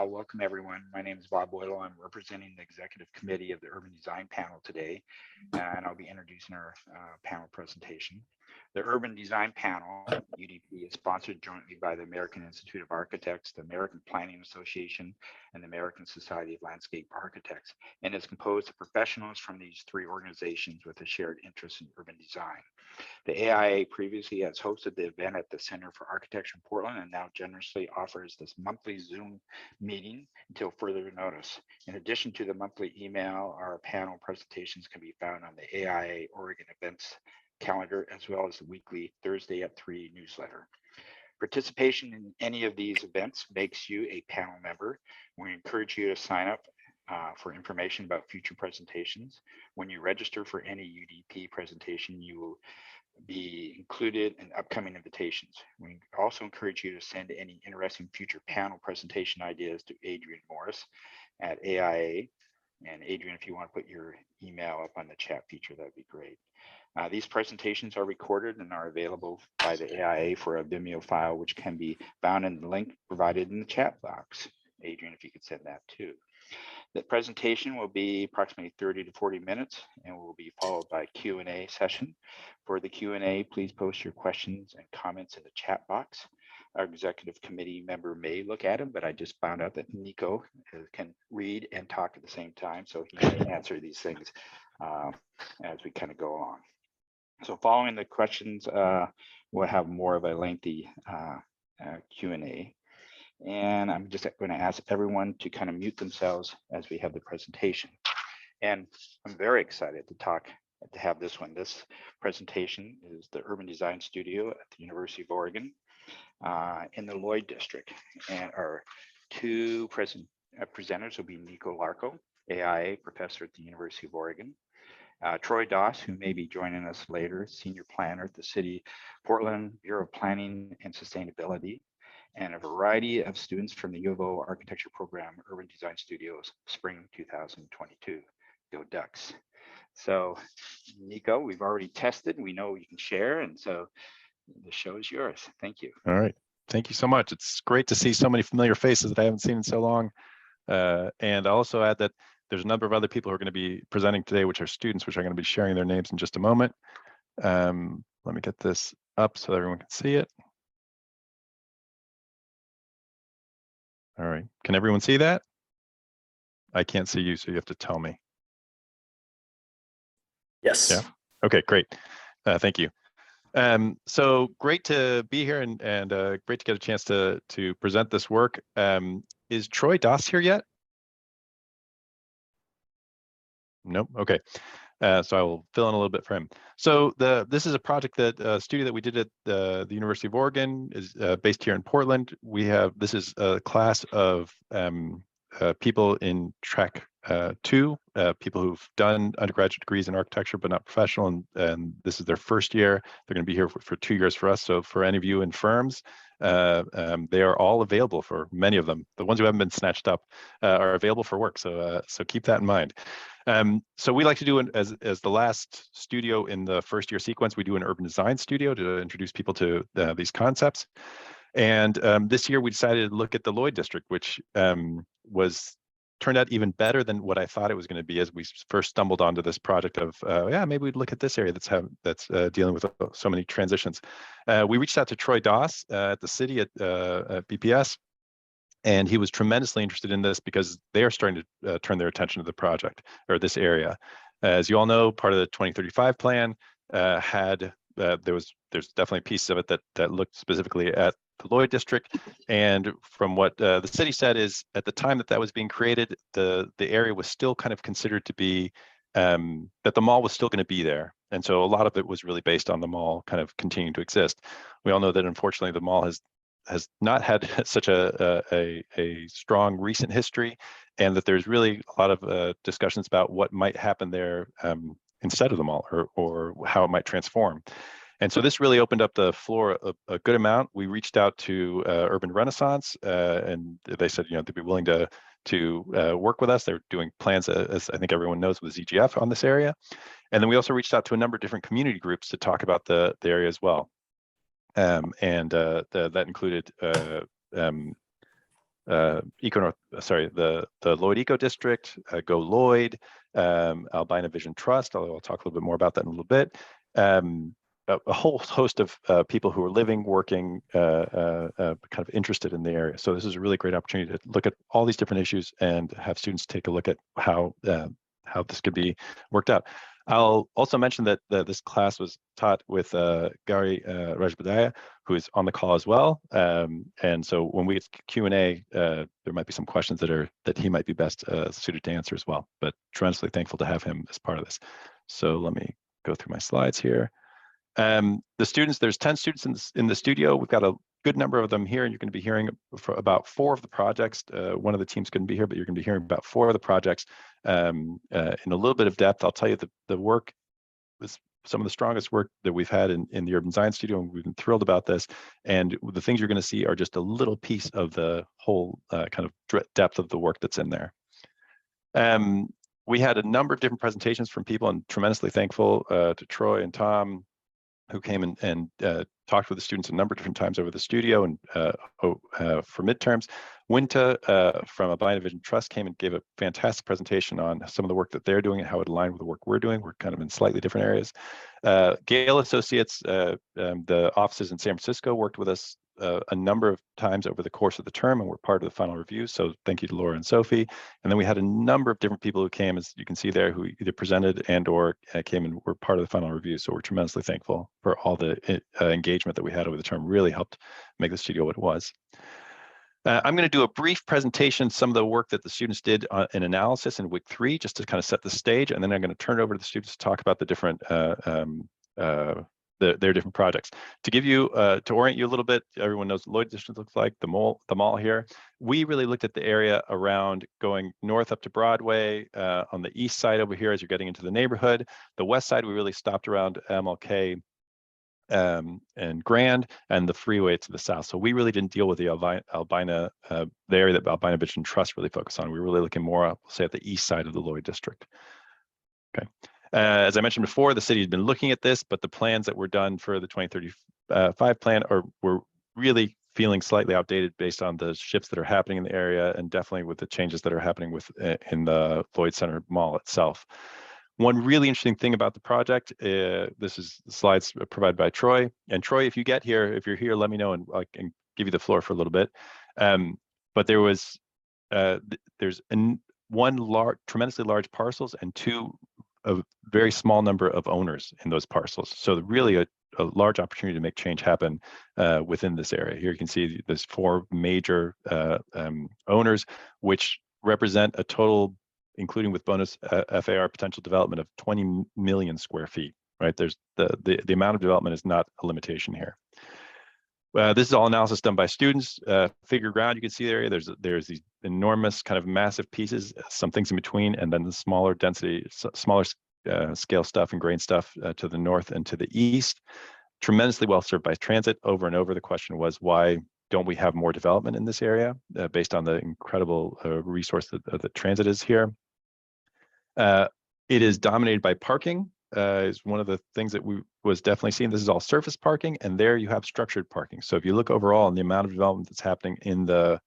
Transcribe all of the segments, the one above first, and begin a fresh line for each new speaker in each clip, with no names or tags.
Welcome everyone. My name is Bob Boyle. I'm representing the Executive Committee of the Urban Design Panel today, and I'll be introducing our panel presentation. The Urban Design Panel, UDP, is sponsored jointly by the American Institute of Architects, the American Planning Association, and the American Society of Landscape Architects, and is composed of professionals from these three organizations with a shared interest in urban design. The AIA previously has hosted the event at the Center for Architecture in Portland and now generously offers this monthly Zoom meeting until further notice. In addition to the monthly email, our panel presentations can be found on the AIA Oregon events calendar, as well as the weekly Thursday at 3 newsletter. Participation in any of these events makes you a panel member. We encourage you to sign up for information about future presentations. When you register for any UDP presentation, you will be included in upcoming invitations. We also encourage you to send any interesting future panel presentation ideas to Adrian Morris at AIA. And Adrian, if you want to put your email up on the chat feature, that'd be great. These presentations are recorded and are available by the AIA for a Vimeo file, which can be found in the link provided in the chat box. Adrian, if you could send that too. The presentation will be approximately 30 to 40 minutes and will be followed by a Q&A session. For the Q&A, please post your questions and comments in the chat box. Our executive committee member may look at them, but I just found out that Nico can read and talk at the same time, so he may answer these things as we kind of go along. So following the questions, we'll have more of a lengthy Q&A. And I'm just going to ask everyone to kind of mute themselves as we have the presentation. And I'm very excited to have this one. This presentation is the Urban Design Studio at the University of Oregon in the Lloyd District. And our two presenters will be Nico Larco, AIA professor at the University of Oregon. Troy Doss, who may be joining us later, senior planner at the City Portland Bureau of Planning and Sustainability, and a variety of students from the U of O Architecture Program, Urban Design Studios, spring 2022. Go Ducks. So Nico, we've already tested, we know you can share, and so the show is yours. Thank you.
All right, thank you so much. It's great to see so many familiar faces that I haven't seen in so long. And I'll also add that there's a number of other people who are going to be presenting today, which are students, which are going to be sharing their names in just a moment. Let me get this up so everyone can see it. All right, can everyone see that? I can't see you, so you have to tell me.
Yes.
Yeah. Okay, great. Thank you. So great to be here and great to get a chance to present this work. Is Troy Doss here yet? Nope. Okay. So I will fill in a little bit for him. So this is a project that studio that we did at the University of Oregon, is based here in Portland. This is a class of people in track 2, people who've done undergraduate degrees in architecture but not professional, and this is their first year. They're going to be here for 2 years for us. So for any of you in firms, they are all available. For many of them, the ones who haven't been snatched up are available for work. So keep that in mind. So we like to do as the last studio in the first year sequence, we do an urban design studio to introduce people to these concepts. And this year we decided to look at the Lloyd District, which turned out even better than what I thought it was going to be as we first stumbled onto this project of, maybe we'd look at this area that's dealing with so many transitions. We reached out to Troy Doss at the city at BPS, and he was tremendously interested in this because they are starting to turn their attention to the project or this area. As you all know, part of the 2035 plan there's definitely pieces of it that looked specifically at the Lloyd District. And from what the city said is at the time that was being created, the area was still kind of considered to be, that the mall was still going to be there. And so a lot of it was really based on the mall kind of continuing to exist. We all know that unfortunately the mall has not had such a strong recent history, and that there's really a lot of discussions about what might happen there instead of the mall, or how it might transform. And so this really opened up the floor a good amount. We reached out to Urban Renaissance, and they said, they'd be willing to work with us. They're doing plans, as I think everyone knows, with ZGF on this area. And then we also reached out to a number of different community groups to talk about the area as well. That included the Lloyd Eco District, Go Lloyd, Albina Vision Trust, although I'll talk a little bit more about that in a little bit. A whole host of people who are living, working, kind of interested in the area. So this is a really great opportunity to look at all these different issues and have students take a look at how this could be worked out. I'll also mention that this class was taught with Gauri Rajbaidya, who is on the call as well. And so when we get Q&A, there might be some questions that he might be best suited to answer as well. But tremendously thankful to have him as part of this. So let me go through my slides here. The students, there's 10 students in the studio. We've got a good number of them here, and you're going to be hearing about 4 of the projects. One of the teams couldn't be here, but you're going to be hearing about 4 of the projects in a little bit of depth. I'll tell you the work is some of the strongest work that we've had in the Urban Design Studio, and we've been thrilled about this. And the things you're going to see are just a little piece of the whole kind of depth of the work that's in there. We had a number of different presentations from people, and tremendously thankful to Troy and Tom, who came and talked with the students a number of different times over the studio and for midterms. Winta from Albina Vision Trust came and gave a fantastic presentation on some of the work that they're doing and how it aligned with the work we're doing. We're kind of in slightly different areas. Gale Associates, the offices in San Francisco, worked with us a number of times over the course of the term, and we're part of the final review. So thank you to Laura and Sophie. And then we had a number of different people who came, as you can see there, who either presented and or came and were part of the final review. So we're tremendously thankful for all the engagement that we had over the term. Really helped make the studio what it was. I'm going to do a brief presentation, some of the work that the students did in analysis in week 3, just to kind of set the stage, and then I'm going to turn it over to the students to talk about the different their different projects. To give you, to orient you a little bit, everyone knows what Lloyd District looks like, the mall here. We really looked at the area around going north up to Broadway, on the east side over here as you're getting into the neighborhood. The west side, we really stopped around MLK and Grand, and the freeway to the south. So we really didn't deal with the Albina, the area that Albina Vision Trust really focused on. We were really looking more, we'll say, at the east side of the Lloyd District. Okay. As I mentioned before, the city had been looking at this, but the plans that were done for the 2035 plan were really feeling slightly outdated based on the shifts that are happening in the area, and definitely with the changes that are happening in the Lloyd Center Mall itself. One really interesting thing about the project, this is the slides provided by Troy. And Troy, if you're here, let me know, and I can give you the floor for a little bit. But there's tremendously large parcels and 2 a very small number of owners in those parcels. So really a large opportunity to make change happen within this area. Here you can see there's 4 major owners, which represent a total, including with bonus FAR, potential development of 20 million square feet, right? There's the amount of development is not a limitation here. This is all analysis done by students. Figure ground, you can see there, there's these enormous kind of massive pieces, some things in between, and then the smaller density, smaller scale stuff and grain stuff to the north and to the east. Tremendously well served by transit. Over and over, the question was, why don't we have more development in this area based on the incredible resource that transit is here? It is dominated by parking. Is one of the things that we was definitely seeing. This is all surface parking, and there you have structured parking. So if you look overall on the amount of development that's happening in the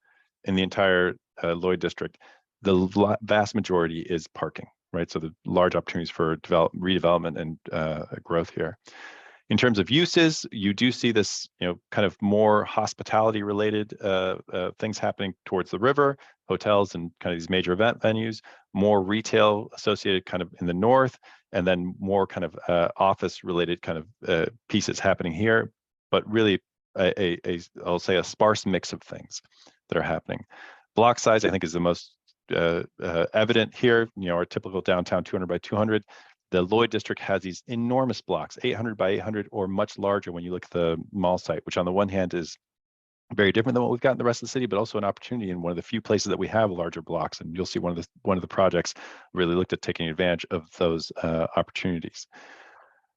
entire Lloyd District, the vast majority is parking, right? So the large opportunities for redevelopment and growth here. In terms of uses, you do see this, kind of more hospitality related things happening towards the river, hotels and kind of these major event venues, more retail associated kind of in the north, and then more kind of office related kind of pieces happening here, but really I'll say a sparse mix of things that are happening. Block size, I think, is the most evident here. Our typical downtown 200 by 200. The Lloyd District has these enormous blocks, 800 by 800 or much larger when you look at the mall site, which on the one hand is very different than what we've got in the rest of the city, but also an opportunity in one of the few places that we have larger blocks. And you'll see one of the projects really looked at taking advantage of those opportunities.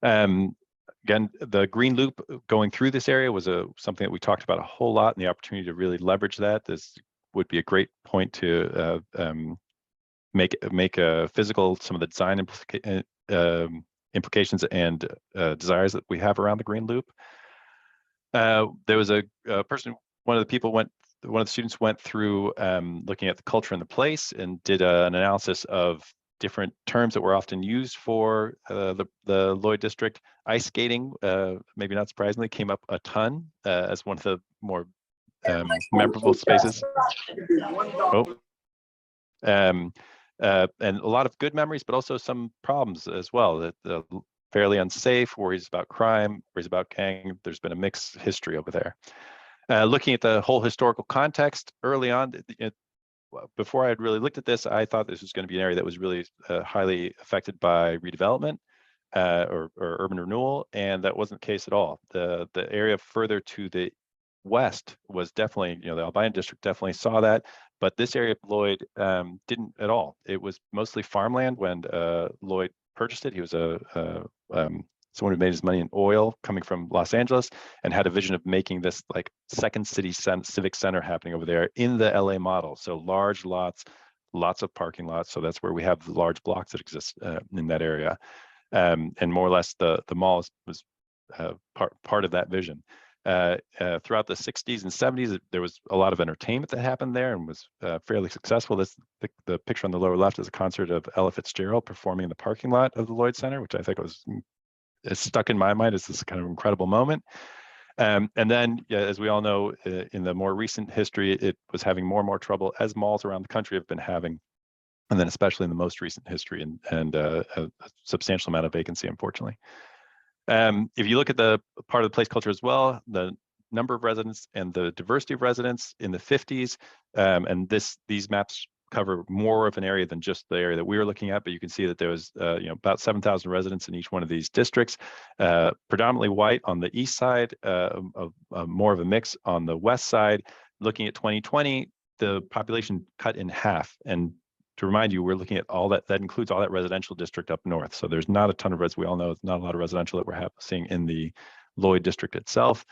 Again, the green loop going through this area was something that we talked about a whole lot, and the opportunity to really leverage that. This would be a great point to make a physical, some of the design implications and desires that we have around the green loop. There was a person, one of the people went one of the students went through looking at the culture in the place and did an analysis of different terms that were often used for the Lloyd District. Ice skating, maybe not surprisingly, came up a ton as one of the more memorable spaces. Oh. And a lot of good memories, but also some problems as well. That fairly unsafe, worries about crime, worries about gang. There's been a mixed history over there. Looking at the whole historical context early on, before I had really looked at this, I thought this was going to be an area that was really highly affected by redevelopment or urban renewal, and that wasn't the case at all. The area further to the west was definitely, the Albina district definitely saw that, but this area of Lloyd didn't at all. It was mostly farmland when Lloyd purchased it. He was someone who made his money in oil, coming from Los Angeles, and had a vision of making this like second city civic center happening over there in the LA model. So large lots, lots of parking lots. So that's where we have the large blocks that exist in that area. And more or less the mall was part of that vision. Throughout the 60s and 70s, there was a lot of entertainment that happened there and was fairly successful. The picture on the lower left is a concert of Ella Fitzgerald performing in the parking lot of the Lloyd Center, which I think it's stuck in my mind as this kind of incredible moment. And then, as we all know, in the more recent history, it was having more and more trouble, as malls around the country have been having, and then especially in the most recent history, and a substantial amount of vacancy, unfortunately. If you look at the part of the place culture as well, the number of residents and the diversity of residents in the 50s, and these maps cover more of an area than just the area that we were looking at, but you can see that there was about 7,000 residents in each one of these districts, predominantly white on the east side, more of a mix on the west side. Looking at 2020, the population cut in half, and to remind you, we're looking at all that includes all that residential district up north. So there's not a ton of we all know it's not a lot of residential that we're seeing in the Lloyd district itself.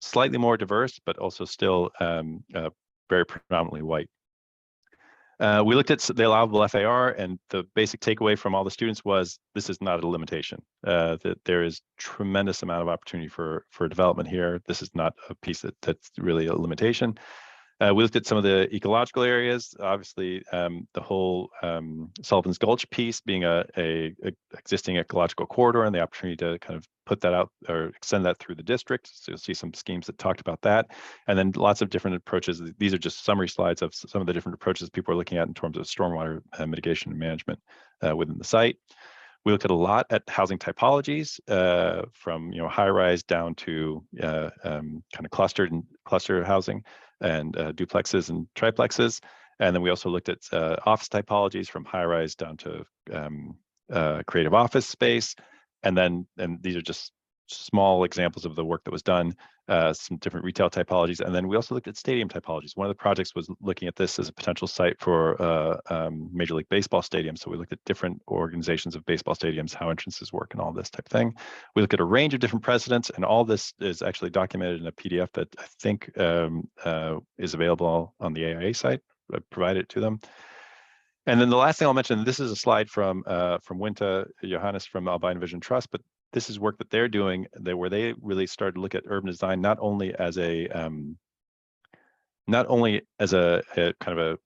Slightly more diverse, but also still very predominantly white. We looked at the allowable FAR, and the basic takeaway from all the students was this is not a limitation, that there is tremendous amount of opportunity for development here. This is not a piece that's really a limitation. We looked at some of the ecological areas, obviously the whole Sullivan's Gulch piece being a existing ecological corridor, and the opportunity to kind of put that out or extend that through the district. So you'll see some schemes that talked about that. And then lots of different approaches. These are just summary slides of some of the different approaches people are looking at in terms of stormwater mitigation and management within the site. We looked at a lot at housing typologies, from high-rise down to kind of cluster housing and duplexes and triplexes. And then we also looked at office typologies from high-rise down to creative office space. And these are just small examples of the work that was done, some different retail typologies. And then we also looked at stadium typologies. One of the projects was looking at this as a potential site for Major League Baseball stadium. So we looked at different organizations of baseball stadiums, how entrances work and all this type of thing. We looked at a range of different precedents, and all this is actually documented in a PDF that I think is available on the AIA site. I provided it to them. And then the last thing I'll mention, this is a slide from Winta Johannes from Albina Vision Trust, but this is work that they're doing where they really started to look at urban design not only as a kind of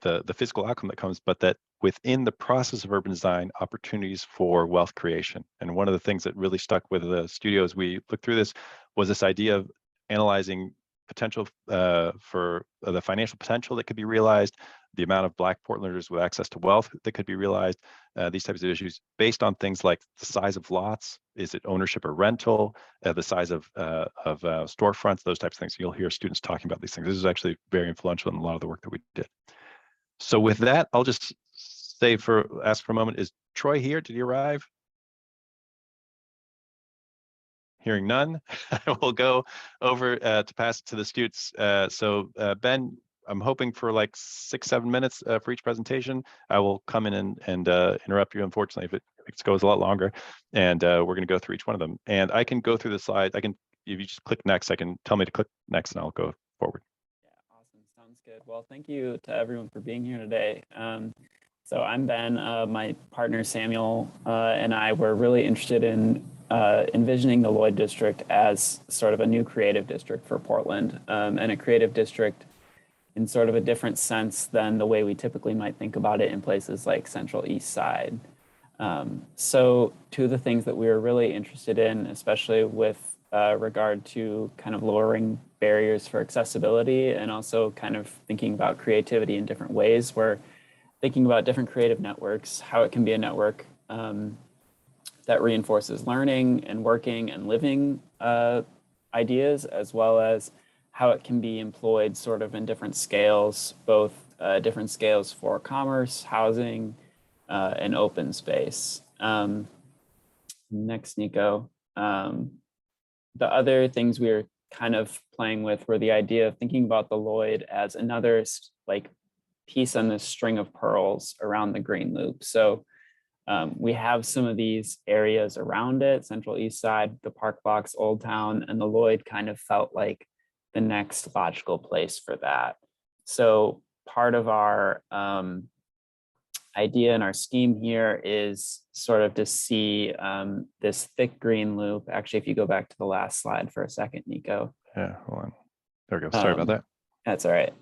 the physical outcome that comes, but that within the process of urban design, opportunities for wealth creation. And one of the things that really stuck with the studio as we looked through this was this idea of analyzing potential for the financial potential that could be realized, the amount of Black Portlanders with access to wealth that could be realized, these types of issues based on things like the size of lots, is it ownership or rental, the size of storefronts, those types of things. You'll hear students talking about these things. This is actually very influential in a lot of the work that we did. So with that, I'll just ask for a moment, is Troy here? Did he arrive? Hearing none, I will go over to pass it to the students. So Ben, I'm hoping for like 6-7 minutes for each presentation. I will come in and interrupt you, unfortunately, if it goes a lot longer. And we're going to go through each one of them. And I can go through the slides. If you just click next, I can tell me to click next and I'll go forward.
Yeah, awesome. Sounds good. Well, thank you to everyone for being here today. So I'm Ben. My partner Samuel and I were really interested in envisioning the Lloyd District as sort of a new creative district for Portland, and a creative district in sort of a different sense than the way we typically might think about it in places like Central East Side. So two of the things that we were really interested in, especially with regard to kind of lowering barriers for accessibility and also kind of thinking about creativity in different ways, were thinking about different creative networks, how it can be a network that reinforces learning and working and living ideas, as well as how it can be employed sort of in different scales, both different scales for commerce, housing, and open space. Next, Nico. The other things we were kind of playing with were the idea of thinking about the Lloyd as another like piece on this string of pearls around the green loop. So we have some of these areas around it, Central East Side, the Park Blocks, Old Town, and the Lloyd kind of felt like the next logical place for that. So part of our idea and our scheme here is sort of to see this thick green loop. Actually, if you go back to the last slide for a second, Nico.
Yeah, hold on. There we go. Sorry about that.
That's all right.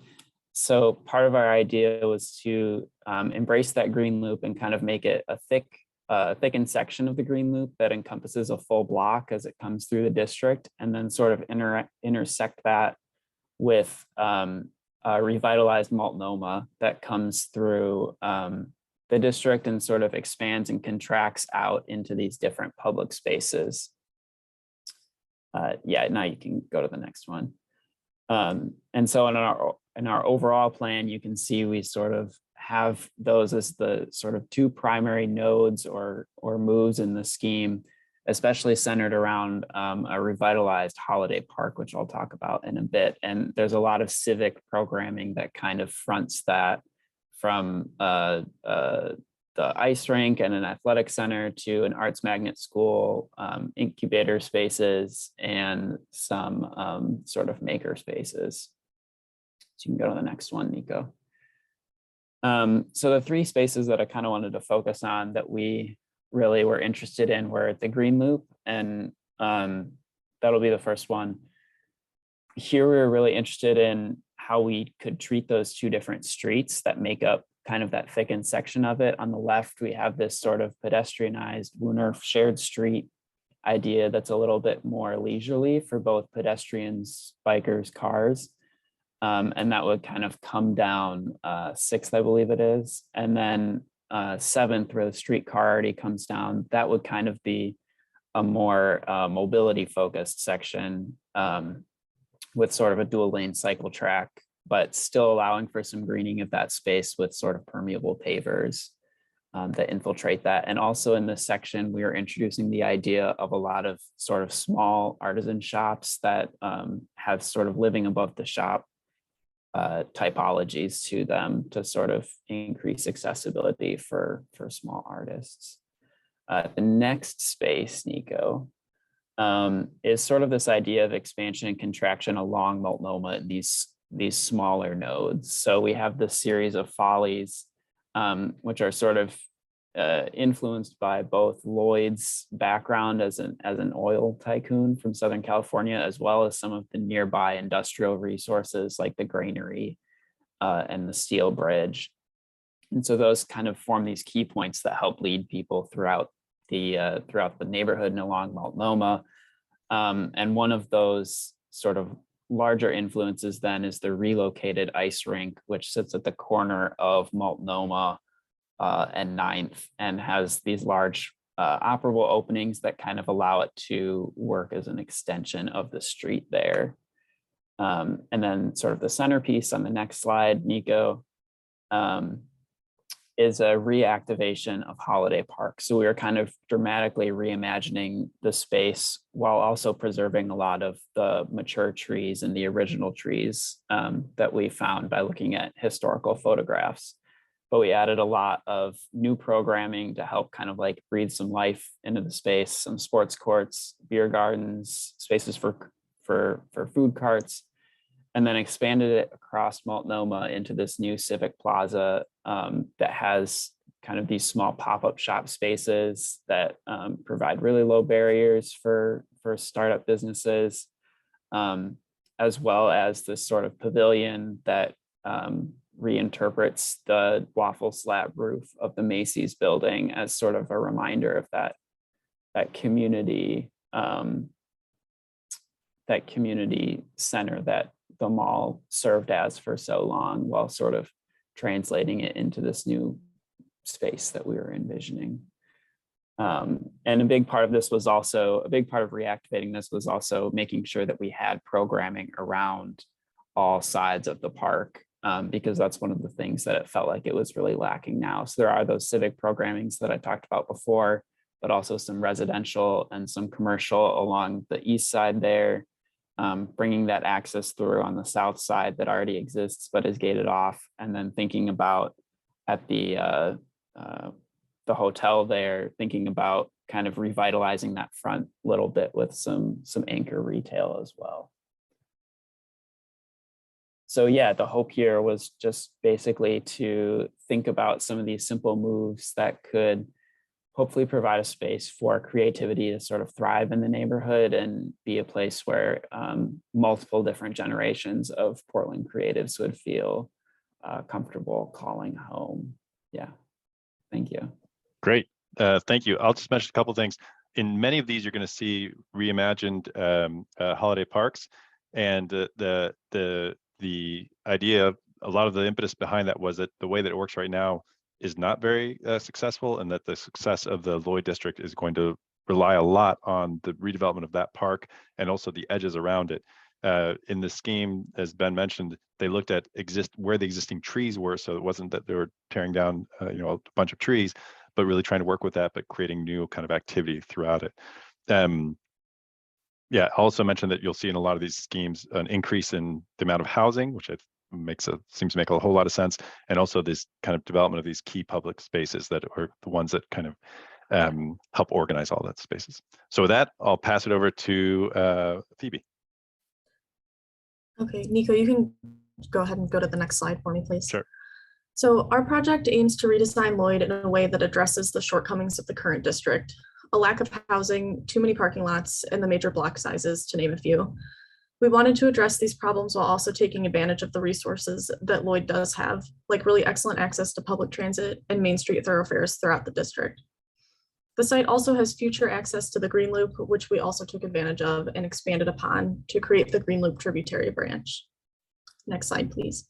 So part of our idea was to embrace that green loop and kind of make it a thickened section of the green loop that encompasses a full block as it comes through the district, and then sort of intersect that with a revitalized Multnomah that comes through the district and sort of expands and contracts out into these different public spaces. Yeah, now you can go to the next one. And so in our overall plan, you can see we sort of have those as the sort of two primary nodes or moves in the scheme, especially centered around a revitalized holiday park, which I'll talk about in a bit. And there's a lot of civic programming that kind of fronts that, from the ice rink and an athletic center to an arts magnet school, incubator spaces, and some sort of maker spaces. So you can go to the next one, Nico. So the three spaces that I kind of wanted to focus on that we really were interested in were the green loop, and that'll be the first one. Here we were really interested in how we could treat those two different streets that make up kind of that thickened section of it. On the left, we have this sort of pedestrianized Wooner shared street idea that's a little bit more leisurely for both pedestrians, bikers, cars. And that would kind of come down 6th, I believe it is. And then 7th, where the streetcar already comes down, that would kind of be a more mobility focused section with sort of a dual lane cycle track, but still allowing for some greening of that space with sort of permeable pavers that infiltrate that. And also in this section, we are introducing the idea of a lot of sort of small artisan shops that have sort of living above the shop typologies to them to sort of increase accessibility for small artists. The next space, Nico, is sort of this idea of expansion and contraction along Multnomah in these smaller nodes. So we have this series of follies, which are sort of influenced by both Lloyd's background as an oil tycoon from Southern California, as well as some of the nearby industrial resources like the granary and the steel bridge. And so those kind of form these key points that help lead people throughout the neighborhood and along Multnomah. And one of those sort of larger influences then is the relocated ice rink, which sits at the corner of Multnomah and 9th, and has these large operable openings that kind of allow it to work as an extension of the street there. And then sort of the centerpiece on the next slide, Nico, is a reactivation of Holiday Park. So we are kind of dramatically reimagining the space while also preserving a lot of the mature trees and the original trees that we found by looking at historical photographs. But we added a lot of new programming to help kind of like breathe some life into the space, some sports courts, beer gardens, spaces for food carts, and then expanded it across Multnomah into this new civic plaza that has kind of these small pop-up shop spaces that provide really low barriers for startup businesses, as well as this sort of pavilion that reinterprets the waffle slab roof of the Macy's building as sort of a reminder of that community center that the mall served as for so long, while sort of translating it into this new space that we were envisioning. And a big part of reactivating this was also making sure that we had programming around all sides of the park, because that's one of the things that it felt like it was really lacking now. So there are those civic programmings that I talked about before, but also some residential and some commercial along the east side there, bringing that access through on the south side that already exists but is gated off, and then thinking about at the hotel there, thinking about kind of revitalizing that front little bit with some anchor retail as well. So yeah, the hope here was just basically to think about some of these simple moves that could hopefully provide a space for creativity to sort of thrive in the neighborhood and be a place where multiple different generations of Portland creatives would feel comfortable calling home. Yeah, thank you.
Great, thank you. I'll just mention a couple of things. In many of these, you're going to see reimagined holiday parks, and the idea, a lot of the impetus behind that was that the way that it works right now is not very successful, and that the success of the Lloyd District is going to rely a lot on the redevelopment of that park and also the edges around it. In the scheme, as Ben mentioned, they looked at where the existing trees were, so it wasn't that they were tearing down a bunch of trees, but really trying to work with that, but creating new kind of activity throughout it. Yeah, I also mentioned that you'll see in a lot of these schemes an increase in the amount of housing, which seems to make a whole lot of sense, and also this kind of development of these key public spaces that are the ones that kind of help organize all that spaces. So with that, I'll pass it over to Phoebe.
Okay, Nico, you can go ahead and go to the next slide for me, please.
Sure.
So our project aims to redesign Lloyd in a way that addresses the shortcomings of the current district: a lack of housing, too many parking lots, and the major block sizes, to name a few. We wanted to address these problems while also taking advantage of the resources that Lloyd does have, like really excellent access to public transit and Main Street thoroughfares throughout the district. The site also has future access to the Green Loop, which we also took advantage of and expanded upon to create the Green Loop tributary branch. Next slide, please.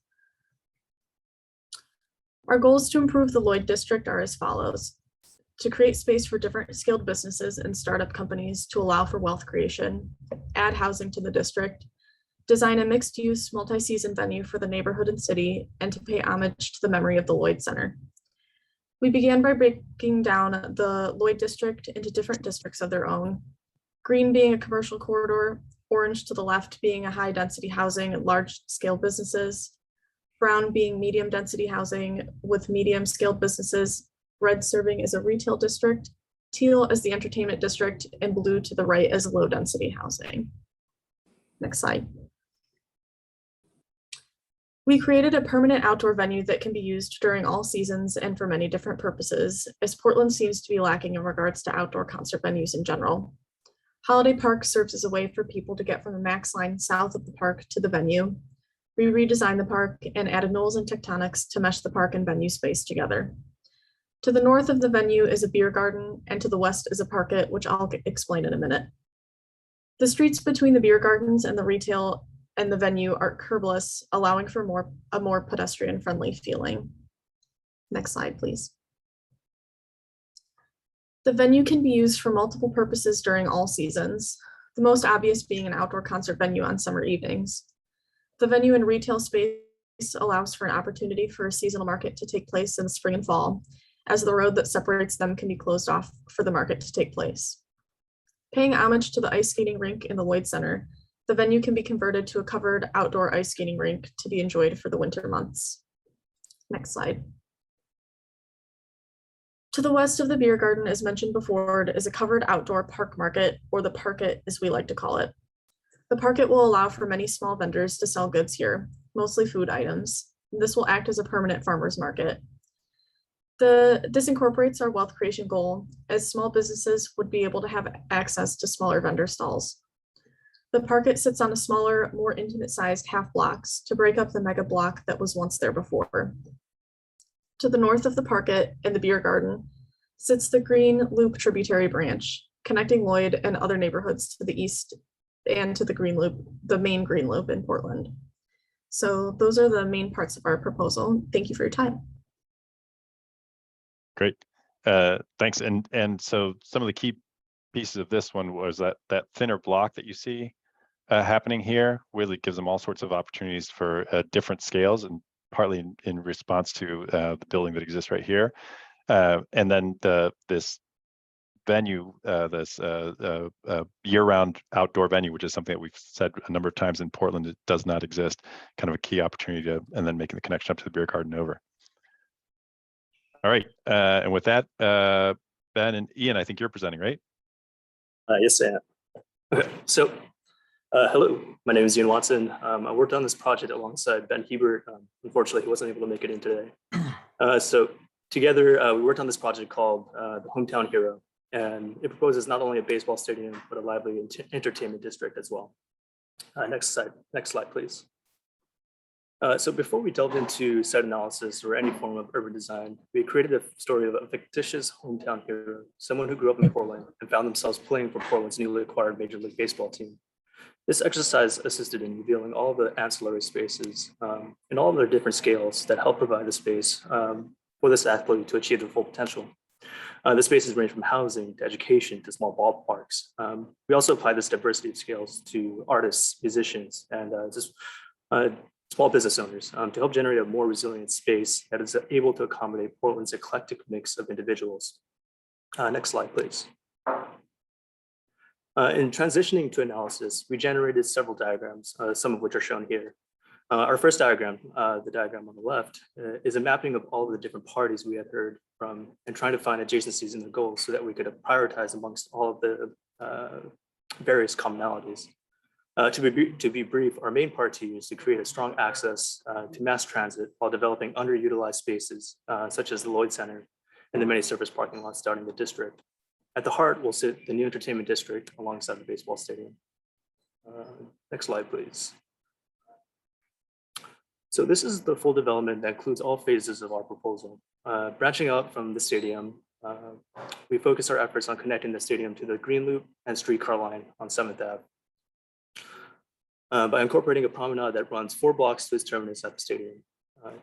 Our goals to improve the Lloyd District are as follows: to create space for different skilled businesses and startup companies to allow for wealth creation, add housing to the district, design a mixed-use multi-season venue for the neighborhood and city, and to pay homage to the memory of the Lloyd Center. We began by breaking down the Lloyd District into different districts of their own, green being a commercial corridor, orange to the left being a high-density housing and large-scale businesses, brown being medium-density housing with medium-scale businesses, red serving as a retail district, teal as the entertainment district, and blue to the right as low density housing. Next slide. We created a permanent outdoor venue that can be used during all seasons and for many different purposes, as Portland seems to be lacking in regards to outdoor concert venues in general. Holiday Park serves as a way for people to get from the Max line south of the park to the venue. We redesigned the park and added knolls and tectonics to mesh the park and venue space together. To the north of the venue is a beer garden, and to the west is a parkette, which I'll explain in a minute. The streets between the beer gardens and the retail and the venue are curbless, allowing for a more pedestrian-friendly feeling. Next slide, please. The venue can be used for multiple purposes during all seasons, the most obvious being an outdoor concert venue on summer evenings. The venue and retail space allows for an opportunity for a seasonal market to take place in the spring and fall, as the road that separates them can be closed off for the market to take place. Paying homage to the ice skating rink in the Lloyd Center, the venue can be converted to a covered outdoor ice skating rink to be enjoyed for the winter months. Next slide. To the west of the beer garden, as mentioned before, is a covered outdoor park market, or the parkette as we like to call it. The parkette will allow for many small vendors to sell goods here, mostly food items. This will act as a permanent farmer's market. This incorporates our wealth creation goal, as small businesses would be able to have access to smaller vendor stalls. The park sits on a smaller, more intimate sized half blocks to break up the mega block that was once there before. To the north of the parket and the beer garden sits the Green Loop tributary branch, connecting Lloyd and other neighborhoods to the east and to the Green Loop, the main Green Loop in Portland. So those are the main parts of our proposal. Thank you for your time.
Great, thanks. And so some of the key pieces of this one was that thinner block that you see happening here really gives them all sorts of opportunities for different scales, and partly in response to the building that exists right here. And then this venue, this year-round outdoor venue, which is something that we've said a number of times in Portland, it does not exist, kind of a key opportunity to, and then making the connection up to the beer garden over. All right, and with that, Ben and Ian, I think you're presenting, right?
Yes, I am. Okay, so hello, my name is Ian Watson. I worked on this project alongside Ben Hebert. Unfortunately, he wasn't able to make it in today. So together, we worked on this project called the Hometown Hero, and it proposes not only a baseball stadium, but a lively entertainment district as well. Next slide, please. So before we delved into site analysis or any form of urban design, we created a story of a fictitious hometown hero, someone who grew up in Portland and found themselves playing for Portland's newly acquired Major League Baseball team. This exercise assisted in revealing all the ancillary spaces and all of their different scales that help provide the space for this athlete to achieve their full potential. The spaces range from housing to education to small ballparks. We also apply this diversity of scales to artists, musicians, and small business owners to help generate a more resilient space that is able to accommodate Portland's eclectic mix of individuals. Next slide, please. In transitioning to analysis, we generated several diagrams, some of which are shown here. Our first diagram, the diagram on the left, is a mapping of all of the different parties we had heard from and trying to find adjacencies in the goals so that we could prioritize amongst all of the various commonalities. To be brief, our main party is to create a strong access to mass transit while developing underutilized spaces, such as the Lloyd Center and the many surface parking lots dotting the district. At the heart will sit the new entertainment district alongside the baseball stadium. Next slide, please. So this is the full development that includes all phases of our proposal. Branching out from the stadium, we focus our efforts on connecting the stadium to the Green Loop and streetcar line on 7th Ave. By incorporating a promenade that runs 4 blocks to its terminus at the stadium.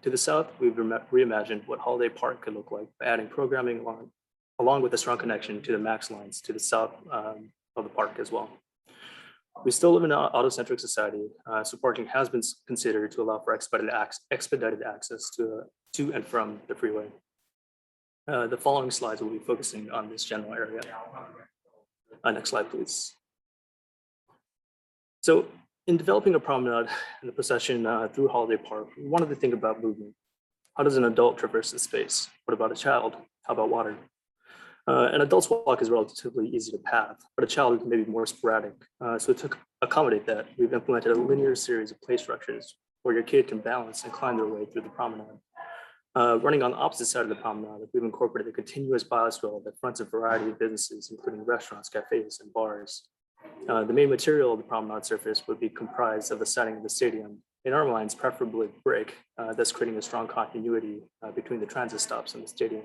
To the south, we've reimagined what Holiday Park could look like by adding programming along with a strong connection to the MAX lines to the south of the park as well. We still live in an auto-centric society, so parking has been considered to allow for expedited access to and from the freeway. The following slides will be focusing on this general area. Next slide, please. So in developing a promenade and the procession through Holiday Park, we wanted to think about movement. How does an adult traverse the space? What about a child? How about water? An adult's walk is relatively easy to path, but a child may be more sporadic. So to accommodate that, we've implemented a linear series of play structures where your kid can balance and climb their way through the promenade. Running on the opposite side of the promenade, we've incorporated a continuous bioswale that fronts a variety of businesses, including restaurants, cafes, and bars. The main material of the promenade surface would be comprised of the setting of the stadium, in our minds, preferably brick, thus creating a strong continuity between the transit stops and the stadium.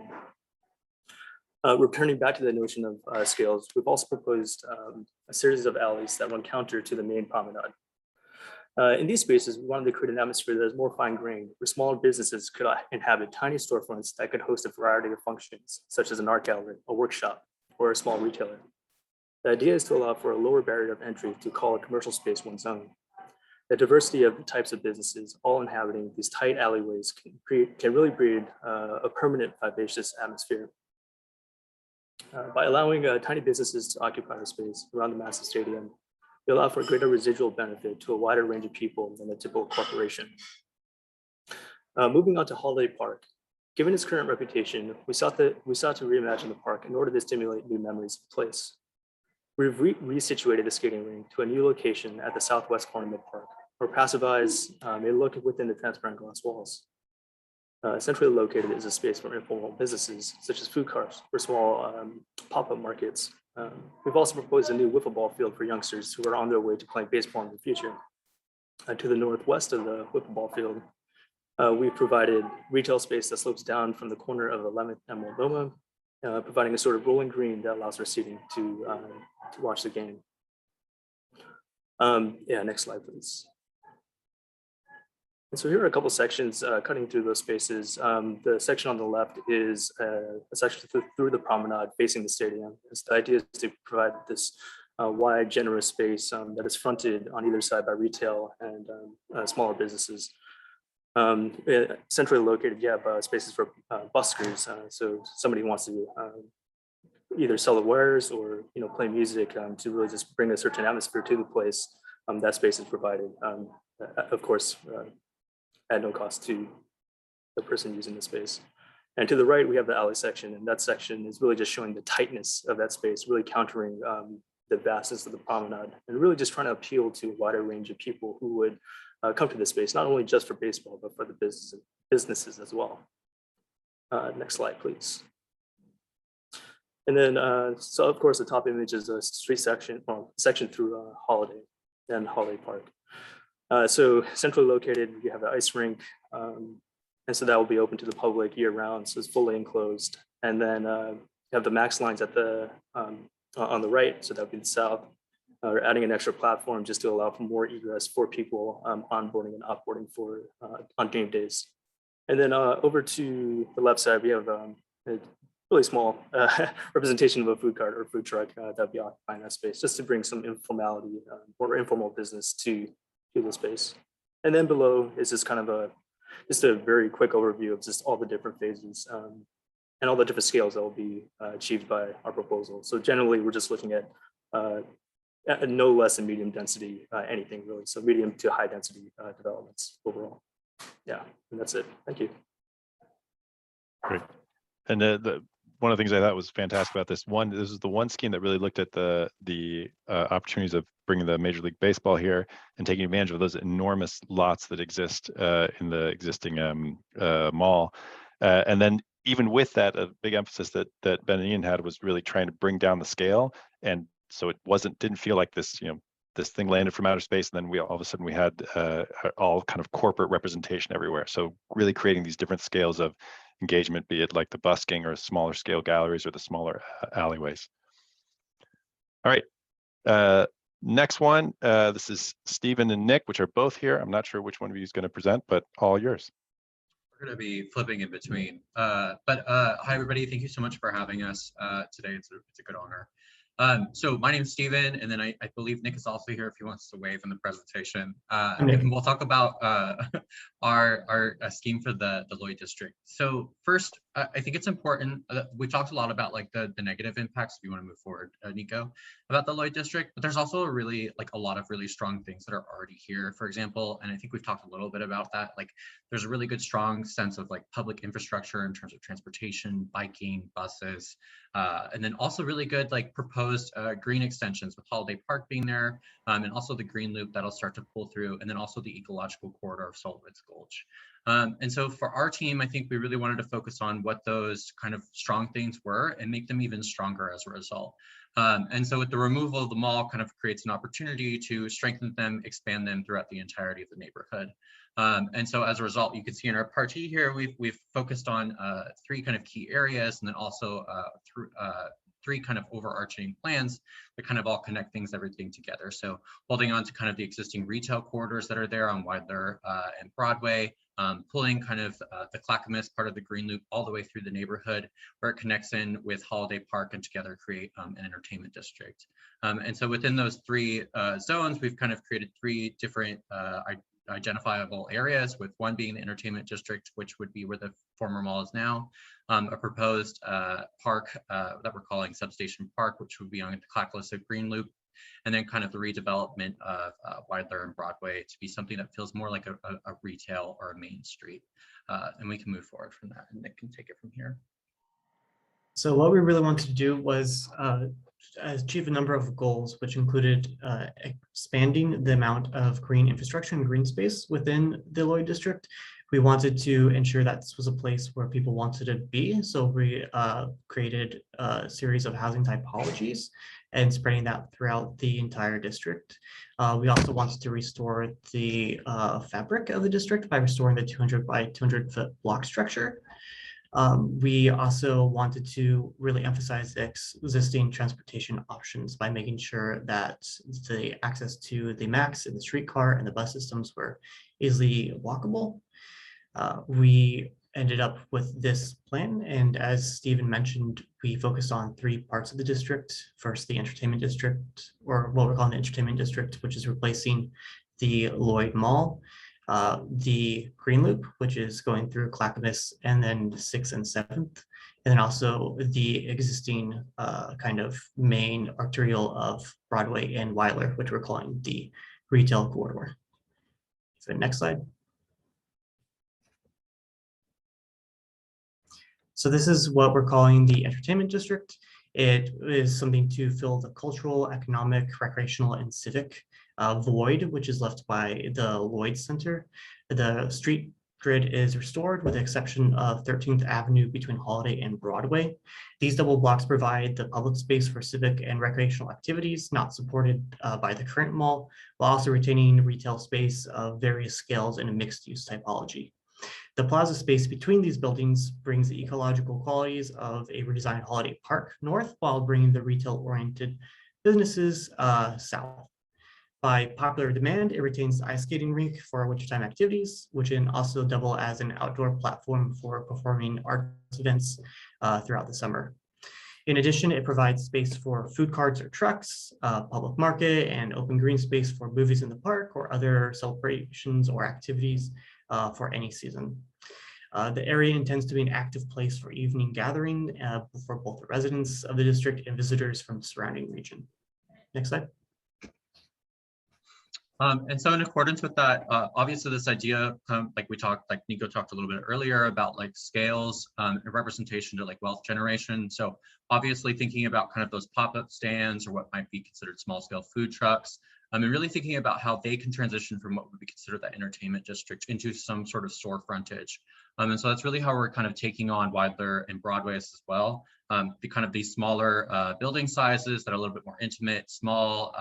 Returning back to the notion of scales, we've also proposed a series of alleys that run counter to the main promenade. In these spaces, we wanted to create an atmosphere that is more fine-grained, where smaller businesses could inhabit tiny storefronts that could host a variety of functions, such as an art gallery, a workshop, or a small retailer. The idea is to allow for a lower barrier of entry to call a commercial space one's own. The diversity of types of businesses all inhabiting these tight alleyways can really breed a permanent vivacious atmosphere. By allowing tiny businesses to occupy the space around the massive stadium, they allow for a greater residual benefit to a wider range of people than a typical corporation. Moving on to Holiday Park. Given its current reputation, we sought to reimagine the park in order to stimulate new memories of the place. We've resituated the skating rink to a new location at the southwest corner of the park, where passersby may look within the transparent glass walls. Centrally located is a space for informal businesses such as food carts or small pop-up markets. We've also proposed a new wiffle ball field for youngsters who are on their way to playing baseball in the future. To the northwest of the wiffle ball field, we've provided retail space that slopes down from the corner of 11th and Moldoma, providing a sort of rolling green that allows for seating to watch the game. Yeah, next slide, please. And so here are a couple sections cutting through those spaces. The section on the left is a section through the promenade facing the stadium. The idea is to provide this wide, generous space that is fronted on either side by retail and smaller businesses. Centrally located, you have spaces for buskers. So somebody wants to either sell the wares or play music to really just bring a certain atmosphere to the place. That space is provided, of course, at no cost to the person using the space. And to the right, we have the alley section, and that section is really just showing the tightness of that space, really countering the vastness of the promenade, and really just trying to appeal to a wider range of people who would come to this space, not only just for baseball, but for the businesses as well. Next slide, please. And then, so of course, the top image is a street section, section through Holiday and Holiday Park. So centrally located, you have the ice rink, and so that will be open to the public year round, so it's fully enclosed. And then you have the max lines at the on the right, so that would be the south. We're adding an extra platform just to allow for more egress for people onboarding and offboarding for on game days. And then over to the left side, we have a really small representation of a food cart or food truck that would be occupying that space, just to bring some informality or informal business to the space. And then below is just kind of just a very quick overview of just all the different phases and all the different scales that will be achieved by our proposal. So generally, we're just looking at no less than medium density, anything really. So medium to high density developments overall. Yeah, and that's it. Thank you.
Great. And one of the things I thought was fantastic about this is the one scheme that really looked at the opportunities of bringing the Major League Baseball here and taking advantage of those enormous lots that exist in the existing mall. And then even with that, a big emphasis that Ben and Ian had was really trying to bring down the scale. And so it didn't feel like this, this thing landed from outer space, and then all of a sudden we had all kind of corporate representation everywhere. So really creating these different scales of engagement, be it like the busking or smaller scale galleries or the smaller alleyways. All right, next one. This is Stephen and Nick, which are both here. I'm not sure which one of you is going to present, but all yours.
We're going to be flipping in between. Hi, everybody. Thank you so much for having us today. It's a good honor. So my name is Steven, and then I believe Nick is also here if he wants to wave in the presentation. And we'll talk about our scheme for the Lloyd District. So first, I think it's important, we talked a lot about like the negative impacts, if you want to move forward, Nico, about the Lloyd District, but there's also a lot of really strong things that are already here, for example, and I think we've talked a little bit about that. Like there's a really good strong sense of like public infrastructure in terms of transportation, biking, buses, and then also really good like proposed green extensions with Holiday Park being there, and also the green loop that'll start to pull through, and then also the ecological corridor of Saltwoods Gulch. And so for our team, I think we really wanted to focus on what those kind of strong things were and make them even stronger as a result. And so with the removal of the mall kind of creates an opportunity to strengthen them, expand them throughout the entirety of the neighborhood. And so as a result, you can see in our party here, we've focused on 3 kind of key areas, and then also through 3 kind of overarching plans that kind of all connect everything together. So holding on to kind of the existing retail corridors that are there on Wilder and Broadway, pulling kind of the Clackamas part of the Green Loop all the way through the neighborhood where it connects in with Holiday Park and together create an entertainment district. And so within those 3 zones, we've kind of created 3 different identifiable areas, with one being the entertainment district, which would be where the former mall is now, a proposed park that we're calling Substation Park, which would be on the Clackamas Green Loop, and then kind of the redevelopment of Wilder and Broadway to be something that feels more like a retail or a main street. And we can move forward from that, and Nick can take it from here.
So what we really wanted to do was achieve a number of goals, which included expanding the amount of green infrastructure and green space within the Lloyd District. We wanted to ensure that this was a place where people wanted to be. So we created a series of housing typologies and spreading that throughout the entire district. We also wanted to restore the fabric of the district by restoring the 200 by 200 foot block structure. We also wanted to really emphasize the existing transportation options by making sure that the access to the MAX and the streetcar and the bus systems were easily walkable. We ended up with this plan, and as Stephen mentioned, we focused on 3 parts of the district. First, the entertainment district, or what we're calling the entertainment district, which is replacing the Lloyd Mall, the Green Loop, which is going through Clackamas, and then 6th and 7th, and then also the existing kind of main arterial of Broadway and Weiler, which we're calling the retail corridor. So next slide. So this is what we're calling the entertainment district. It is something to fill the cultural, economic, recreational, and civic void, which is left by the Lloyd Center. The street grid is restored with the exception of 13th Avenue between Holiday and Broadway. These double blocks provide the public space for civic and recreational activities not supported by the current mall, while also retaining retail space of various scales in a mixed-use typology. The plaza space between these buildings brings the ecological qualities of a redesigned Holiday Park north, while bringing the retail-oriented businesses south. By popular demand, it retains the ice skating rink for wintertime activities, which can also double as an outdoor platform for performing arts events throughout the summer. In addition, it provides space for food carts or trucks, public market, and open green space for movies in the park or other celebrations or activities for any season. The area intends to be an active place for evening gathering for both the residents of the district and visitors from the surrounding region. Next slide.
And so in accordance with that, obviously this idea, like Nico talked a little bit earlier about like scales and representation to like wealth generation. So obviously thinking about kind of those pop-up stands or what might be considered small scale food trucks, and really thinking about how they can transition from what would be considered that entertainment district into some sort of store frontage. And so that's really how we're kind of taking on Weiler and Broadway as well. The kind of these smaller building sizes that are a little bit more intimate, small,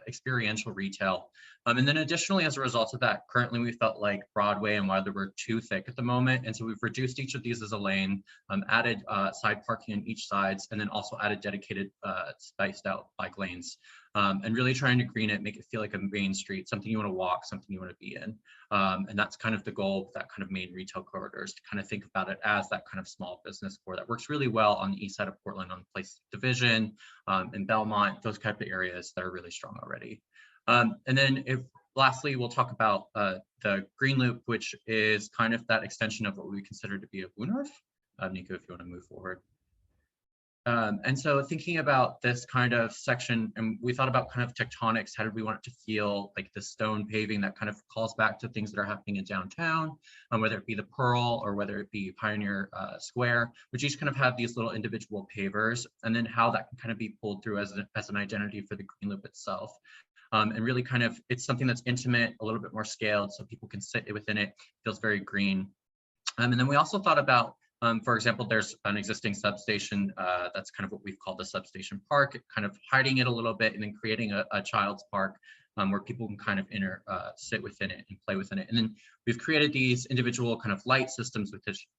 experiential retail. And then additionally, as a result of that, currently we felt like Broadway and Weiler were too thick at the moment. And so we've reduced each of these as a lane, added side parking on each sides, and then also added dedicated spaced out bike lanes. And really trying to green it, make it feel like a main street, something you want to walk, something you want to be in. And that's kind of the goal of that kind of main retail corridors, to kind of think about it as that kind of small business core that works really well on the east side of Portland, on Place Division, in Belmont, those type of areas that are really strong already. And then lastly, we'll talk about the Green Loop, which is kind of that extension of what we consider to be a Wohnhof. Nico, if you want to move forward. And so thinking about this kind of section, and we thought about kind of tectonics, how did we want it to feel, like the stone paving that kind of calls back to things that are happening in downtown, whether it be the Pearl or whether it be Pioneer Square, which each kind of have these little individual pavers, and then how that can kind of be pulled through as an identity for the Green Loop itself. And really kind of, it's something that's intimate, a little bit more scaled, so people can sit within it, feels very green. And then we also thought about, for example, there's an existing substation that's kind of what we've called the substation park, kind of hiding it a little bit and then creating a child's park where people can kind of sit within it and play within it. And then we've created these individual kind of light systems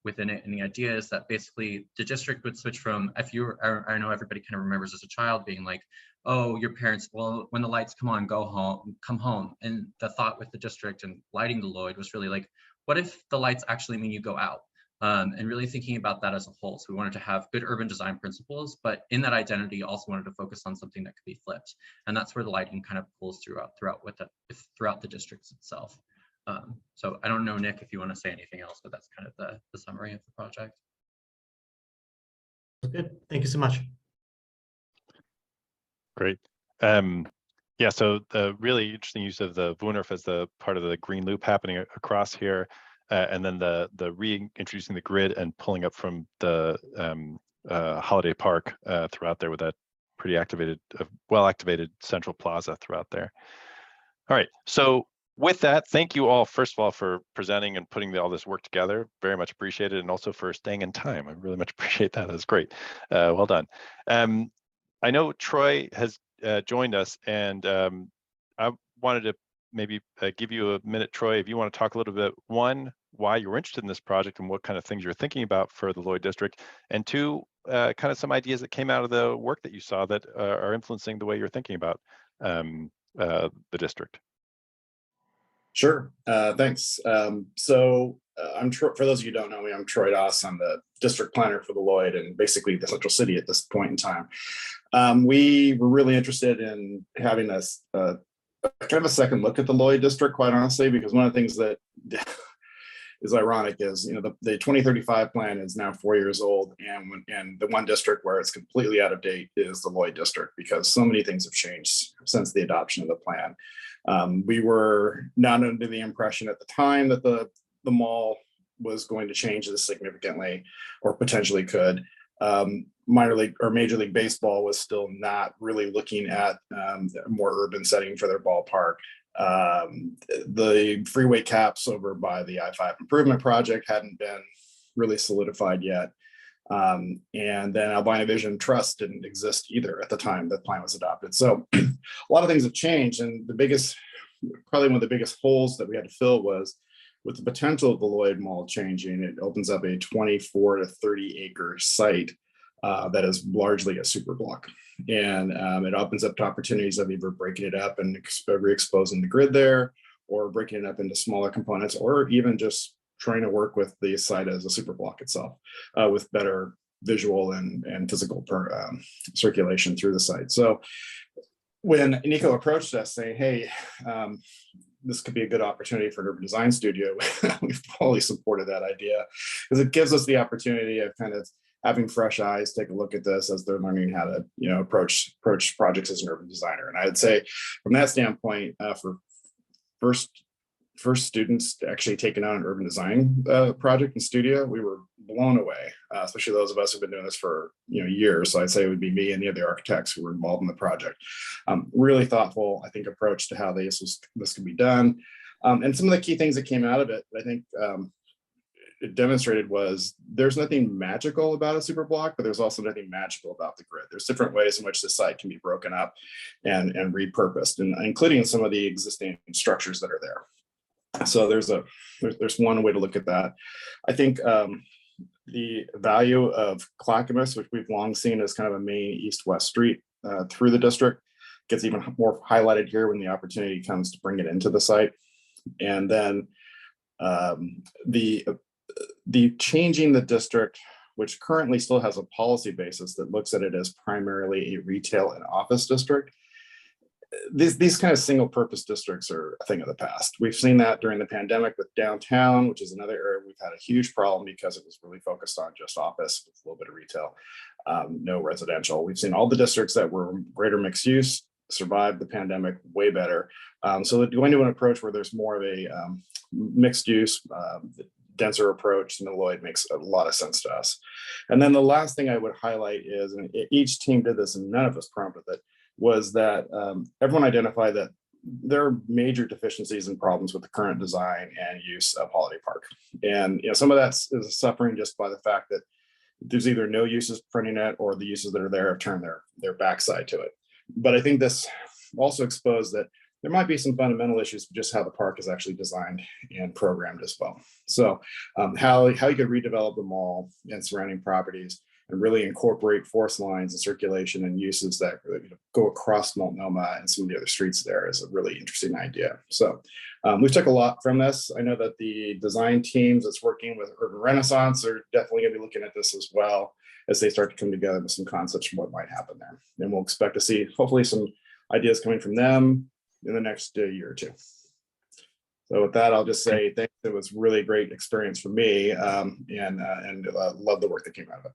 within it. And the idea is that basically the district would switch from, I know everybody kind of remembers as a child being like, oh, your parents, well, when the lights come on, come home. And the thought with the district and lighting the Lloyd was really like, what if the lights actually mean you go out? And really thinking about that as a whole. So we wanted to have good urban design principles, but in that identity also wanted to focus on something that could be flipped. And that's where the lighting kind of pulls throughout the districts itself. So I don't know, Nick, if you want to say anything else, but that's kind of the summary of the project.
Good, thank you so much.
Great. Yeah, so the really interesting use of the Wohnhof as the part of the Green Loop happening across here. And then the reintroducing the grid and pulling up from the Holiday Park throughout there with that pretty activated, well-activated central plaza throughout there. All right, so with that, thank you all, first of all, for presenting and putting all this work together. Very much appreciated, and also for staying in time. I really much appreciate that. That's great. Well done. I know Troy has joined us, and I wanted to maybe give you a minute, Troy, if you want to talk a little bit, one, why you're interested in this project and what kind of things you're thinking about for the Lloyd District, and two, kind of some ideas that came out of the work that you saw that are influencing the way you're thinking about the district.
Sure, thanks. For those of you who don't know me, I'm Troy Doss. I'm the district planner for the Lloyd and basically the central city at this point in time. We were really interested in having a kind of a second look at the Lloyd district, quite honestly, because one of the things that is ironic is, you know, the 2035 plan is now 4 years old, and the one district where it's completely out of date is the Lloyd district, because so many things have changed since the adoption of the plan. We were not under the impression at the time that the mall was going to change this significantly, or potentially could. Minor league or Major League Baseball was still not really looking at a more urban setting for their ballpark. The freeway caps over by the I-5 improvement project hadn't been really solidified yet. And then Albina Vision Trust didn't exist either at the time the plan was adopted. So a lot of things have changed, and probably one of the biggest holes that we had to fill was with the potential of the Lloyd Mall changing. It opens up a 24 to 30 acre site that is largely a super block. And it opens up to opportunities of either breaking it up and re-exposing the grid there, or breaking it up into smaller components, or even just trying to work with the site as a super block itself with better visual and physical circulation through the site. So when Nico approached us saying, hey, this could be a good opportunity for an urban design studio, we've fully supported that idea, because it gives us the opportunity of kind of having fresh eyes take a look at this as they're learning how to, you know, approach projects as an urban designer. And I'd say from that standpoint, for first students actually taking on an urban design project and studio, we were blown away, especially those of us who've been doing this for, you know, years. So I'd say it would be me and the other architects who were involved in the project. Really thoughtful, I think, approach to how this could be done. And some of the key things that came out of it, I think it demonstrated, was there's nothing magical about a super block, but there's also nothing magical about the grid. There's different ways in which the site can be broken up and repurposed, and including some of the existing structures that are there. So there's one way to look at that. I think the value of Clackamas, which we've long seen as kind of a main east-west street through the district, gets even more highlighted here when the opportunity comes to bring it into the site. And then the changing the district, which currently still has a policy basis that looks at it as primarily a retail and office district. These kind of single purpose districts are a thing of the past. We've seen that during the pandemic with downtown, which is another area we've had a huge problem because it was really focused on just office with a little bit of retail, no residential. We've seen all the districts that were greater mixed use survive the pandemic way better. So going to an approach where there's more of a mixed use, denser approach, and the Lloyd makes a lot of sense to us. And then the last thing I would highlight is, and each team did this and none of us prompted it, was that everyone identified that there are major deficiencies and problems with the current design and use of Holiday Park. And some of that is suffering just by the fact that there's either no uses printing it, or the uses that are there have turned their backside to it. But I think this also exposed that there might be some fundamental issues with just how the park is actually designed and programmed as well. So how you could redevelop the mall and surrounding properties and really incorporate force lines and circulation and uses that go across Multnomah and some of the other streets there is a really interesting idea. So we took a lot from this. I know that the design teams that's working with Urban Renaissance are definitely going to be looking at this as well as they start to come together with some concepts from what might happen there. And we'll expect to see hopefully some ideas coming from them in the next year or two. So with that, I'll just say thanks. It was really a great experience for me, and love the work that came out of it.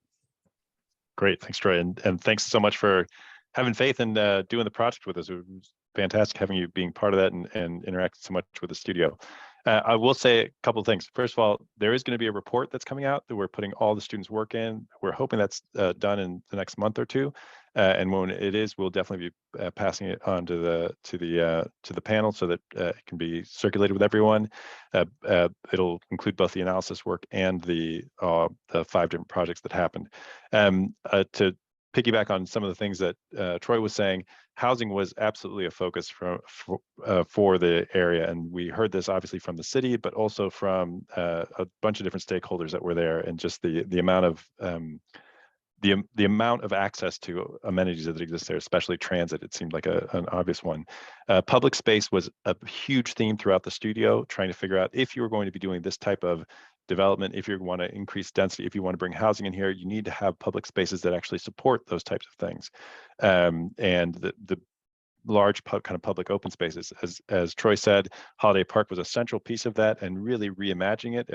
Great, thanks, Troy, and thanks so much for having faith and doing the project with us. It was fantastic having you being part of that and interacting so much with the studio. I will say a couple of things. First of all, there is going to be a report that's coming out that we're putting all the students' work in. We're hoping that's done in the next month or two. And when it is, we'll definitely be passing it on to the panel so that it can be circulated with everyone. It'll include both the analysis work and the 5 different projects that happened. To piggyback on some of the things that Troy was saying, housing was absolutely a focus for the area, and we heard this obviously from the city, but also from a bunch of different stakeholders that were there, and just the amount of the amount of access to amenities that exist there, especially transit. It seemed like an obvious one. Public space was a huge theme throughout the studio, trying to figure out if you were going to be doing this type of development, if you want to increase density, if you want to bring housing in here, you need to have public spaces that actually support those types of things. And the large kind of public open spaces, as Troy said, Holiday Park was a central piece of that, and really reimagining it.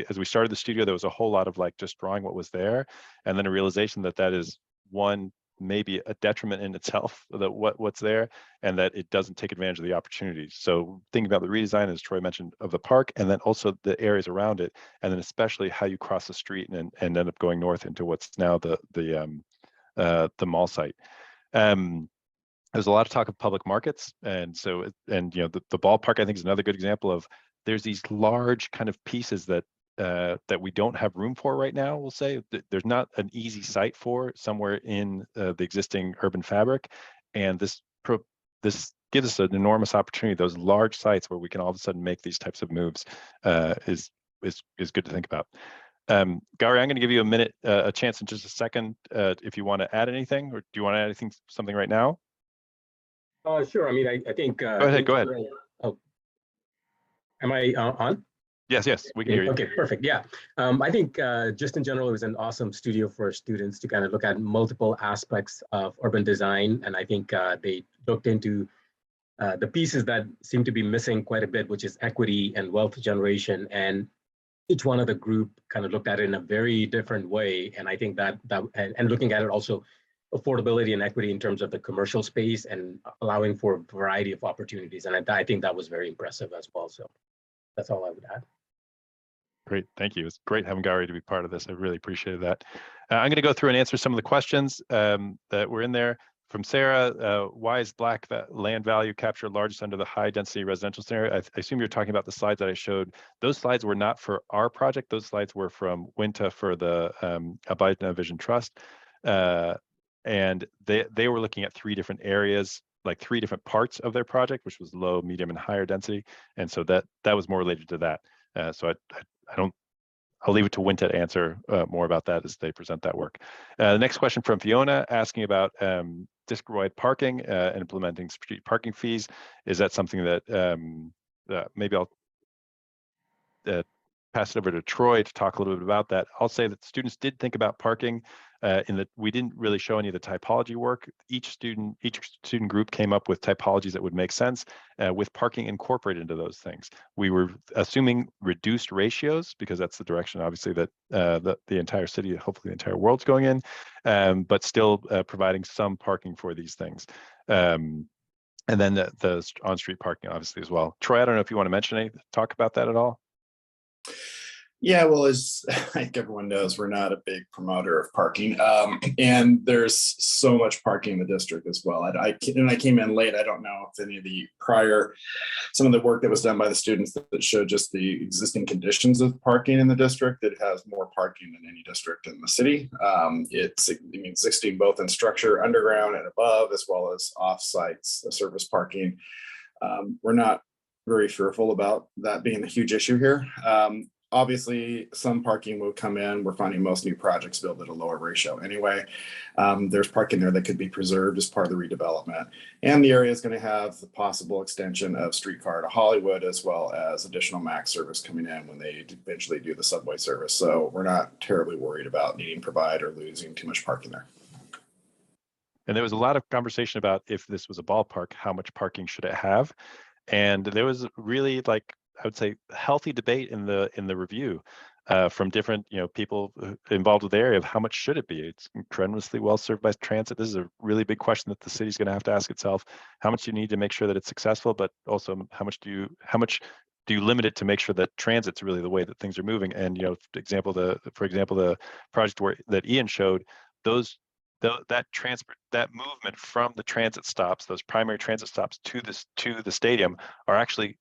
As we started the studio, there was a whole lot of like just drawing what was there, and then a realization that that is one, maybe a detriment in itself, that what's there, and that it doesn't take advantage of the opportunities. So thinking about the redesign, as Troy mentioned, of the park, and then also the areas around it, and then especially how you cross the street and end up going north into what's now the mall site. There's a lot of talk of public markets, and so the ballpark I think is another good example of there's these large kind of pieces that that we don't have room for right now. We'll say there's not an easy site for somewhere in the existing urban fabric, and this gives us an enormous opportunity. Those large sites where we can all of a sudden make these types of moves is good to think about. Gauri, I'm going to give you a chance in just a second if you want to add anything, or do you want to add something right now?
Sure. I mean, I think.
Go ahead.
Oh, am I on?
Yes, we can hear you.
Okay, perfect. Yeah. I think just in general, it was an awesome studio for students to kind of look at multiple aspects of urban design. And I think they looked into the pieces that seem to be missing quite a bit, which is equity and wealth generation. And each one of the group kind of looked at it in a very different way. And I think and looking at it also, affordability and equity in terms of the commercial space and allowing for a variety of opportunities. And I think that was very impressive as well. So that's all I would add.
Great, thank you. It's great having Gauri to be part of this. I really appreciated that. I'm going to go through and answer some of the questions that were in there. From Sarah, why is black land value captured largest under the high density residential scenario? I assume you're talking about the slides that I showed. Those slides were not for our project. Those slides were from Winta for the Abidna Vision Trust. And they were looking at 3 different areas, like 3 different parts of their project, which was low, medium, and higher density. And so that was more related to that. So I'll leave it to Winta to answer more about that as they present that work. The next question from Fiona, asking about district-wide parking and implementing street parking fees. Is that something that maybe I'll pass it over to Troy to talk a little bit about that. I'll say that students did think about parking in that we didn't really show any of the typology work. Each student group came up with typologies that would make sense with parking incorporated into those things. We were assuming reduced ratios because that's the direction obviously that the entire city, hopefully the entire world's going in, but still providing some parking for these things. And then the on-street parking obviously as well. Troy, I don't know if you want to mention talk about that at all.
Yeah, well, as I think everyone knows, we're not a big promoter of parking, and there's so much parking in the district as well. I came in late. I don't know if any of some of the work that was done by the students that showed just the existing conditions of parking in the district. It has more parking than any district in the city. It's existing both in structure, underground and above, as well as off-sites surface parking. We're not very fearful about that being a huge issue here. Obviously, some parking will come in. We're finding most new projects build at a lower ratio anyway. There's parking there that could be preserved as part of the redevelopment. And the area is going to have the possible extension of streetcar to Hollywood, as well as additional MAX service coming in when they eventually do the subway service. So we're not terribly worried about needing to provide or losing too much parking there.
And there was a lot of conversation about if this was a ballpark, how much parking should it have? And there was really, like, I would say, healthy debate in the review from different people involved with the area of how much should it be. It's incredibly well served by transit. This is a really big question that the city's going to have to ask itself. How much do you need to make sure that it's successful, but also how much do you limit it to make sure that transit's really the way that things are moving? And for example, the project that Ian showed, those that movement from the transit stops, those primary transit stops to the stadium, are actually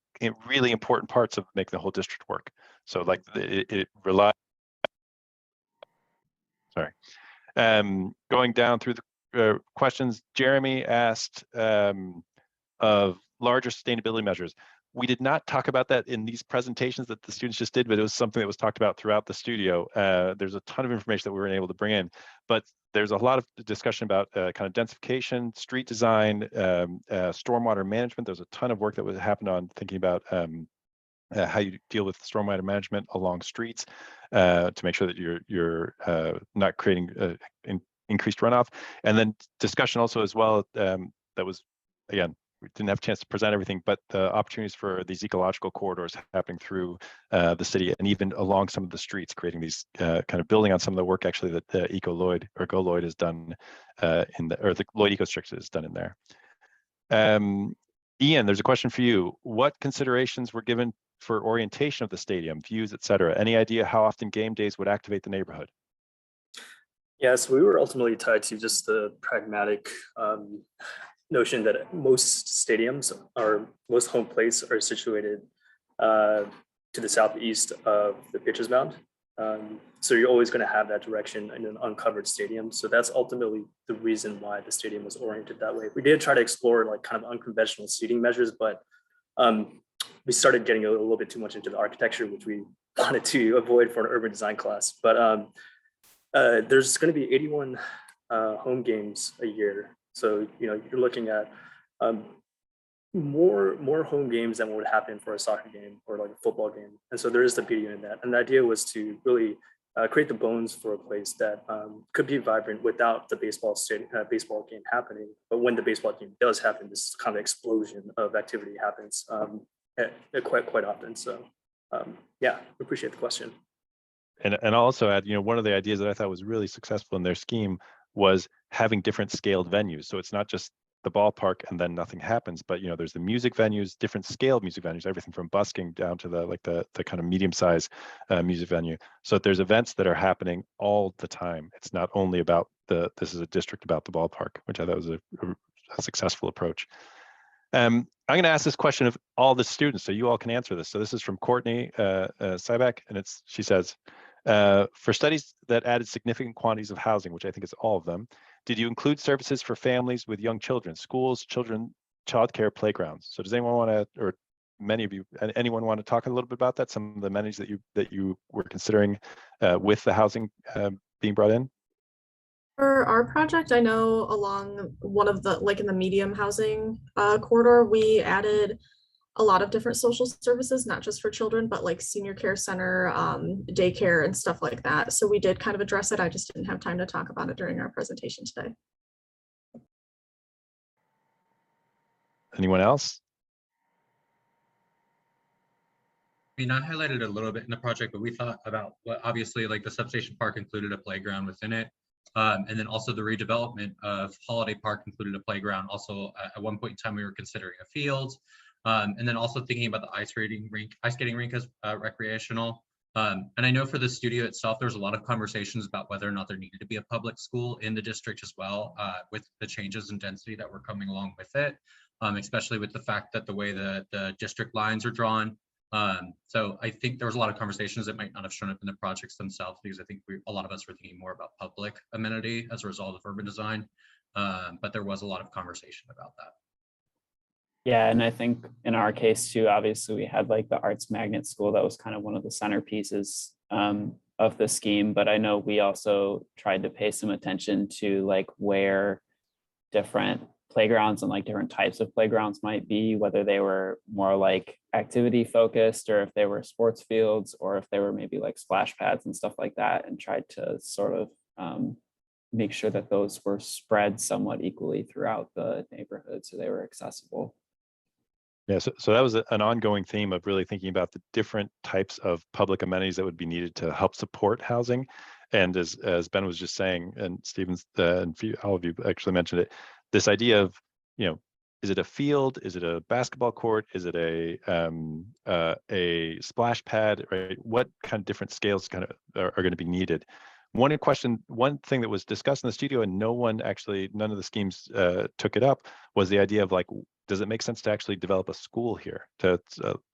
really important parts of making the whole district work. So like it relies. Sorry. Going down through the questions, Jeremy asked of larger sustainability measures. We did not talk about that in these presentations that the students just did, but it was something that was talked about throughout the studio. There's a ton of information that we were able to bring in, but there's a lot of discussion about kind of densification, street design, stormwater management. There's a ton of work that was happened on thinking about how you deal with stormwater management along streets to make sure that you're not creating increased runoff. And then discussion also as well that was, again, we didn't have a chance to present everything, but the opportunities for these ecological corridors happening through the city and even along some of the streets, creating these kind of building on some of the work actually that Go-Lloyd has done the Lloyd Eco District has done in there. Ian, there's a question for you. What considerations were given for orientation of the stadium, views, et cetera? Any idea how often game days would activate the neighborhood?
Yeah, so we were ultimately tied to just the pragmatic notion that most stadiums or most home plates are situated to the southeast of the pitcher's mound. So you're always going to have that direction in an uncovered stadium. So that's ultimately the reason why the stadium was oriented that way. We did try to explore like kind of unconventional seating measures, but we started getting a little bit too much into the architecture, which we wanted to avoid for an urban design class. But there's going to be 81 home games a year. So, you're looking at more home games than what would happen for a soccer game or like a football game. And so there is the beauty in that. And the idea was to really create the bones for a place that could be vibrant without the baseball game happening. But when the baseball game does happen, this kind of explosion of activity happens quite often. So yeah, appreciate the question.
And I'll also add, one of the ideas that I thought was really successful in their scheme was having different scaled venues. So it's not just the ballpark and then nothing happens, but there's the music venues, different scaled music venues, everything from busking down to the kind of medium-sized music venue. So there's events that are happening all the time. It's not only about this is a district about the ballpark, which I thought was a successful approach. I'm going to ask this question of all the students, so you all can answer this. So this is from Courtney Sybek, and she says, for studies that added significant quantities of housing, which I think is all of them, did you include services for families with young children, schools, childcare, playgrounds? So does anyone want to, or many of you, anyone want to talk a little bit about that? Some of the amenities that you were considering with the housing being brought in?
For our project, I know along one of the, like in the medium housing corridor, we added a lot of different social services, not just for children, but like senior care center, daycare and stuff like that. So we did kind of address it. I just didn't have time to talk about it during our presentation today.
Anyone else?
I mean, I highlighted a little bit in the project, but we thought about obviously like the substation park included a playground within it. And then also the redevelopment of Holiday Park included a playground. Also at one point in time, we were considering a field. And then also thinking about the ice skating rink as recreational. And I know for the studio itself, there's a lot of conversations about whether or not there needed to be a public school in the district as well, with the changes in density that were coming along with it, especially with the fact that the way the district lines are drawn. So I think there was a lot of conversations that might not have shown up in the projects themselves, because I think a lot of us were thinking more about public amenity as a result of urban design. But there was a lot of conversation about that.
Yeah, and I think in our case too, obviously we had like the arts magnet school that was kind of one of the centerpieces of the scheme, but I know we also tried to pay some attention to like where different playgrounds and like different types of playgrounds might be, whether they were more like activity focused or if they were sports fields or if they were maybe like splash pads and stuff like that, and tried to sort of make sure that those were spread somewhat equally throughout the neighborhood so they were accessible.
Yeah, so that was an ongoing theme of really thinking about the different types of public amenities that would be needed to help support housing. And as Ben was just saying, and Stevens and all of you actually mentioned it, this idea of, is it a field? Is it a basketball court? Is it a splash pad? Right? What kind of different scales kind of are going to be needed? One thing that was discussed in the studio and none of the schemes took it up was the idea of like, does it make sense to actually develop a school here, to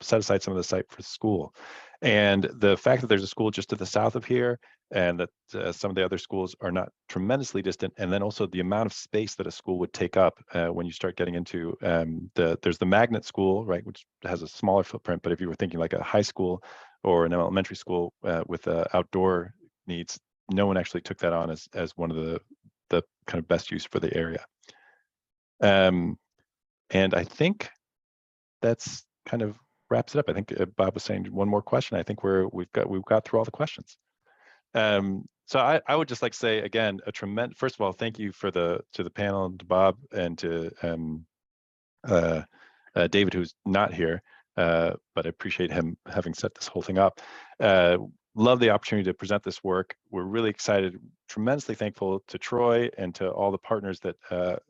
set aside some of the site for school? And the fact that there's a school just to the south of here, and that some of the other schools are not tremendously distant, and then also the amount of space that a school would take up when you start getting into there's the magnet school, right, which has a smaller footprint, but if you were thinking like a high school or an elementary school with outdoor needs, no one actually took that on as one of the kind of best use for the area. And I think that's kind of wraps it up. I think Bob was saying one more question. I think we've got through all the questions. So I would just like to say again, first of all, thank you to the panel and to Bob and to David, who's not here, but I appreciate him having set this whole thing up. Love the opportunity to present this work. We're really excited, tremendously thankful to Troy and to all the partners that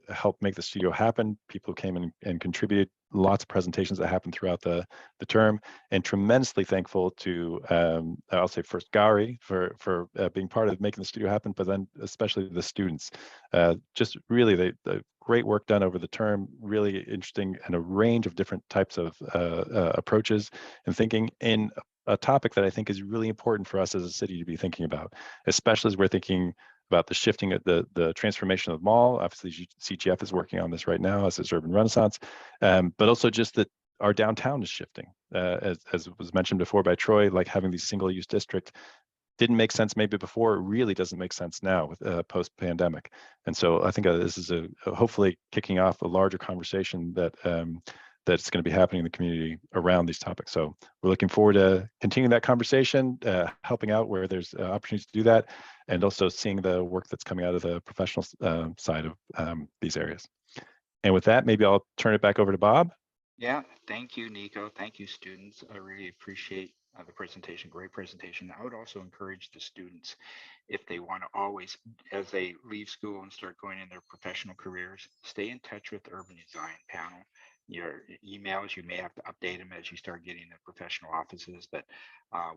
helped make the studio happen, people who came in and contributed, lots of presentations that happened throughout the term, and tremendously thankful to, I'll say first Gauri for being part of making the studio happen, but then especially the students. Just really the great work done over the term, really interesting, and a range of different types of approaches and thinking in a topic that I think is really important for us as a city to be thinking about, especially as we're thinking about the shifting of the transformation of the mall. Obviously, CGF is working on this right now as its urban renaissance, but also just that our downtown is shifting. As was mentioned before by Troy, like having these single-use district didn't make sense maybe before, it really doesn't make sense now with post-pandemic. And so I think this is hopefully kicking off a larger conversation that that's going to be happening in the community around these topics. So we're looking forward to continuing that conversation, helping out where there's opportunities to do that, and also seeing the work that's coming out of the professional side of these areas. And with that, maybe I'll turn it back over to Bob.
Yeah, thank you, Nico. Thank you, students. I really appreciate the presentation, great presentation. I would also encourage the students, if they want to always, as they leave school and start going in their professional careers, stay in touch with the Urban Design Panel. Your emails, you may have to update them as you start getting the professional offices, but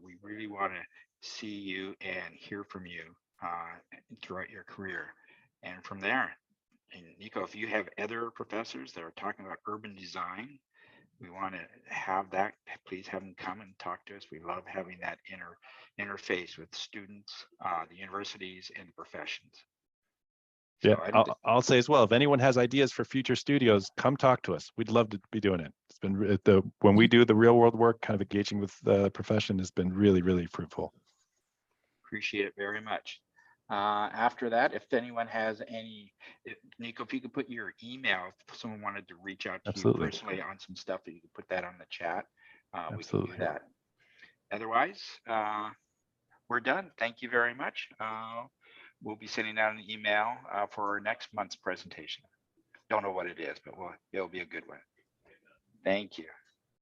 we really want to see you and hear from you throughout your career. And from there, and Nico, if you have other professors that are talking about urban design, we want to have that. Please have them come and talk to us. We love having that interface with students, the universities, and the professions. So
yeah, I'll say as well, if anyone has ideas for future studios, come talk to us. We'd love to be doing it. It's been when we do the real world work, kind of engaging with the profession has been really, really fruitful.
Appreciate it very much. After that, if anyone has Nico, if you could put your email, if someone wanted to reach out to
Absolutely.
you personally on some stuff, that you could put that on the chat. We
Absolutely.
can do that. Otherwise, we're done. Thank you very much. We'll be sending out an email for our next month's presentation. Don't know what it is, but it'll be a good one. Thank you.